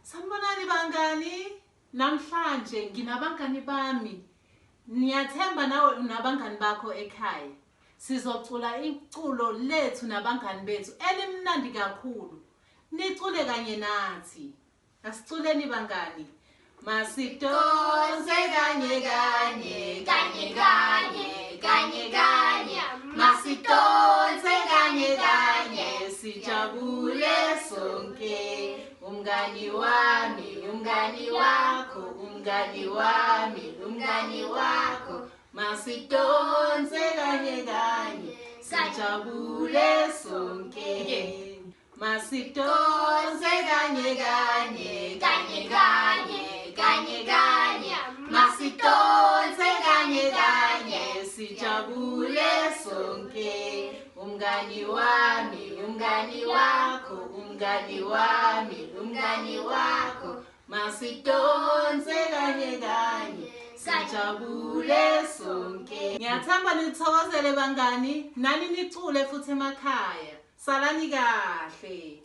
Sanibonani bangani, namhlanje nginabangani bami. Niyathemba nawe unabangani bakho ekhaya. Sizocula iculo lethu nabangani bethu elimnandi kakhulu. Nicule kanye nathi. Asiculeni bangani. Masidonse kanye kanye, kanye kanye, kanye kanye. Masidonse kanye kanye, sijabule sonke. Umngani wami, umngani wakho, umngani wami, umngani wakho. Masidonse kanye kanye, sijabule sonke. Masidonse kanye kanye, kanye kanye, kanye kanye. Masidonse kanye kanye, sijabule sonke. Umngani wami, umngani wakho, umngani wami, umngani wakho. Masidonse kanye kanye, sijabule sonke. Ngiyathemba nithokozele bangani, nani nicule futhi emakhaya. Salani kahle.